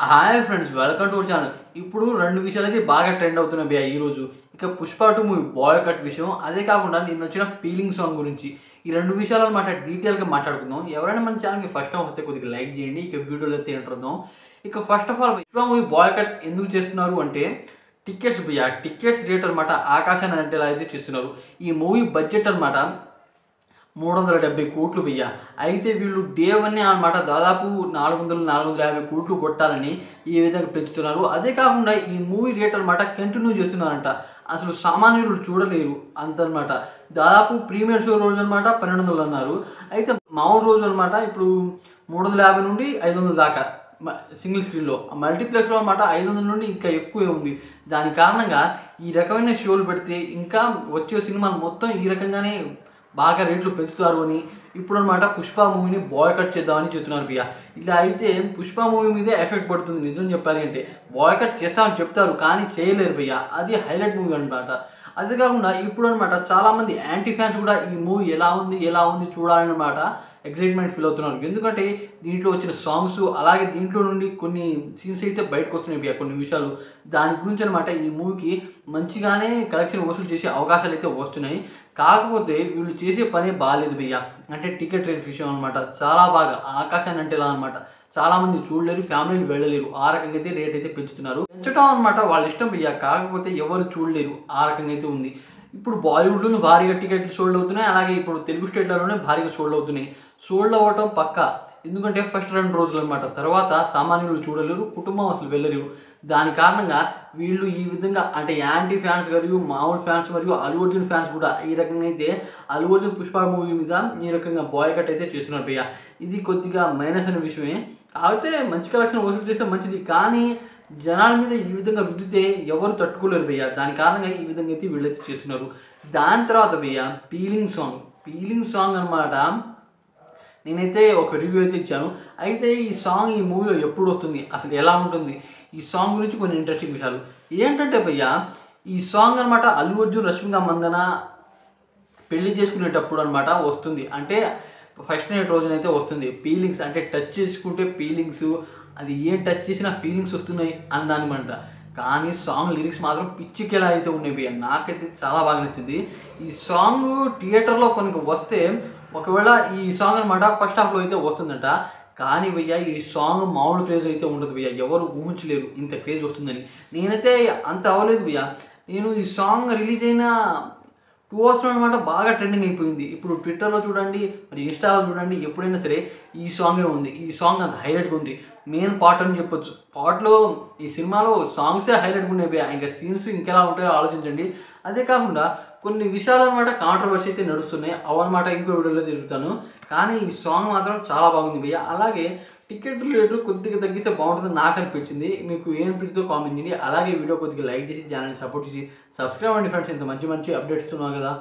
Hi friends, welcome to our channel. ఇప్పుడు రెండు విషయాలైతే బాగా ట్రెండ్ అవుతున్నాయి భయ్యా ఈరోజు. ఇక పుష్ప 2 మూవీ బాయ్ కట్ విషయం, అదే కాకుండా నిన్న వచ్చిన ఫీలింగ్ సాంగ్ గురించి ఈ రెండు విషయాలు అనమాట డీటెయిల్గా మాట్లాడుకుందాం. ఎవరైనా మన ఛానల్కి ఫస్ట్ టైం వస్తే కొద్దిగా లైక్ చేయండి. ఇక వీడియోలో అయితే ఎంటర్దాం. ఇక first of all Pushpa movie boycott ఎందుకు చేస్తున్నారు అంటే టికెట్స్ భయ్యా, టికెట్స్ రేట్ అనమాట ఆకాశాన్ని అంటేలా అయితే చేస్తున్నారు. ఈ మూవీ బడ్జెట్ అనమాట 370 కోట్లు భయ్యా. అయితే వీళ్ళు డే 1 అనమాట దాదాపు 450 కోట్లు కొట్టాలని ఈ విధంగా పెంచుతున్నారు. అదే కాకుండా ఈ మూవీ రేట్ అనమాట కంటిన్యూ చేస్తున్నారంట. అసలు సామాన్యులు చూడలేరు అంతనమాట. దాదాపు ప్రీమియర్ షో రోజు అనమాట 1200 అన్నారు. అయితే మామూలు రోజు అనమాట ఇప్పుడు 350 నుండి 500 దాకా సింగిల్ స్క్రీన్లో, మల్టీప్లెక్స్లో అనమాట 500 నుండి ఇంకా ఎక్కువే ఉంది. దాని కారణంగా ఈ రకమైన షోలు పెడితే ఇంకా వచ్చే సినిమాలు మొత్తం ఈ రకంగానే బాగా రేట్లు పెంచుతారు అని ఇప్పుడు అనమాట పుష్ప మూవీని బాయ్ కట్ చేద్దామని చెప్తున్నారు భయ్యా. ఇలా అయితే పుష్ప మూవీ మీదే ఎఫెక్ట్ పడుతుంది. నిజం చెప్పాలి అంటే బాయ్ కట్ చేస్తామని చెప్తారు కానీ చేయలేరు భయ్యా. అది హైలైట్ మూవీ అనమాట. అదే కాకుండా ఇప్పుడు అనమాట చాలామంది యాంటీ ఫ్యాన్స్ కూడా ఈ మూవీ ఎలా ఉంది చూడాలన్నమాట ఎక్సైట్మెంట్ ఫీల్ అవుతున్నారు. ఎందుకంటే దీంట్లో వచ్చిన సాంగ్స్, అలాగే దీంట్లో నుండి కొన్ని సీన్స్ అయితే బయటకు వస్తున్నాయి భయ్యా, కొన్ని విషయాలు. దాని గురించి అనమాట ఈ మూవీకి మంచిగానే కలెక్షన్ వసూలు చేసే అవకాశాలు అయితే వస్తున్నాయి. కాకపోతే వీళ్ళు చేసే పని బాగాలేదు భయ్యా. అంటే టికెట్ రేట్ విషయం అనమాట చాలా బాగా ఆకాశాన్ని అంటే ఇలా అనమాట. చాలామంది చూడలేరు, ఫ్యామిలీలు వెళ్ళలేరు. ఆ రకంగా అయితే రేట్ అయితే పెంచుతున్నారు. పెంచడం అనమాట వాళ్ళ ఇష్టం భయ్యా. కాకపోతే ఎవరు చూడలేరు, ఆ రకంగా అయితే ఉంది. ఇప్పుడు బాలీవుడ్లోనే భారీగా టికెట్లు సోల్డ్ అవుతున్నాయి. అలాగే ఇప్పుడు తెలుగు స్టేట్లలోనే భారీగా సోల్డ్ అవుతున్నాయి. సోల్డ్ అవ్వటం పక్కా. ఎందుకంటే ఫస్ట్ 2 రోజులు అనమాట, తర్వాత సామాన్యులు చూడలేరు, కుటుంబం అసలు వెళ్ళలేరు. దాని కారణంగా వీళ్ళు ఈ విధంగా అంటే యాంటీ ఫ్యాన్స్ మరియు మామూలు ఫ్యాన్స్ మరియు అల్లు అర్జున్ ఫ్యాన్స్ కూడా ఈ రకంగా అయితే అల్లు అర్జున్ పుష్ప మూవీ మీద ఈ రకంగా బాయ్ కట్ అయితే చేస్తున్నారు భయ్యా. ఇది కొద్దిగా మైనస్ అనే విషయమే. కాకపోతే మంచి కలెక్షన్ వసూలు చేస్తే మంచిది, కానీ జనాల మీద ఈ విధంగా రుద్దితే ఎవరు తట్టుకోలేరు భయ్యా. దాని కారణంగా ఈ విధంగా అయితే వీళ్ళైతే చేస్తున్నారు. దాని తర్వాత భయ్యా ఫీలింగ్ సాంగ్ అనమాట. నేనైతే ఒక రివ్యూ అయితే ఇచ్చాను. అయితే ఈ సాంగ్ ఈ మూవీలో ఎప్పుడు వస్తుంది, అసలు ఎలా ఉంటుంది, ఈ సాంగ్ గురించి కొన్ని ఇంట్రెస్టింగ్ విషయాలు ఏంటంటే భయ్యా, ఈ సాంగ్ అనమాట అల్లు అర్జున్ రష్మిక మందన పెళ్లి చేసుకునేటప్పుడు అనమాట వస్తుంది. అంటే ఫస్ట్ నైట్ రోజునైతే వస్తుంది. ఫీలింగ్స్ అంటే టచ్ చేసుకుంటే ఫీలింగ్స్, అది ఏం టచ్ చేసినా ఫీలింగ్స్ వస్తున్నాయి అని దానిమాట. కానీ సాంగ్ లిరిక్స్ మాత్రం పిచ్చికెలా అయితే ఉన్నాయి భయ్యా. నాకైతే చాలా బాగా నచ్చింది. ఈ సాంగ్ థియేటర్లో కొన్ని వస్తే ఒకవేళ ఈ సాంగ్ అనమాట ఫస్ట్ హాఫ్లో అయితే వస్తుందంట. కానీ భయ్యా ఈ సాంగ్ మామూలు క్రేజ్ అయితే ఉండదు భయ్యా. ఎవరు ఊహించలేరు ఇంత క్రేజ్ వస్తుందని. నేనైతే అంత అవ్వలేదు భయ్యా. నేను ఈ సాంగ్ రిలీజ్ అయిన 2 అవర్స్లో అనమాట బాగా ట్రెండింగ్ అయిపోయింది. ఇప్పుడు ట్విట్టర్లో చూడండి, మరి ఇన్స్టాలో చూడండి, ఎప్పుడైనా సరే ఈ సాంగే ఉంది. ఈ సాంగ్ అంత హైలైట్గా ఉంది. మెయిన్ పార్ట్ అని చెప్పొచ్చు. పార్ట్లో ఈ సినిమాలో సాంగ్సే హైలైట్గా ఉన్నాయి. ఇంకా సీన్స్ ఇంకెలా ఉంటాయో ఆలోచించండి. అదే కాకుండా కొన్ని విషయాలు అనమాట కాంట్రవర్సీ అయితే నడుస్తున్నాయి. అవన్నమాట ఇంకో వీడియోలో తిరుగుతాను. కానీ ఈ సాంగ్ మాత్రం చాలా బాగుంది భయ్యా. అలాగే టికెట్ రేట్లు కొద్దిగా తగ్గిస్తే బాగుంటుందని నాకు అనిపించింది. మీకు ఏం అనిపించిందో కామెంట్ చేయండి. అలాగే వీడియో కొద్దిగా లైక్ చేసి ఛానల్ని సపోర్ట్ చేసి సబ్స్క్రైబ్ అవ్వండి ఫ్రెండ్స్. ఇంత మంచి అప్డేట్స్ ఇస్తున్నాను కదా.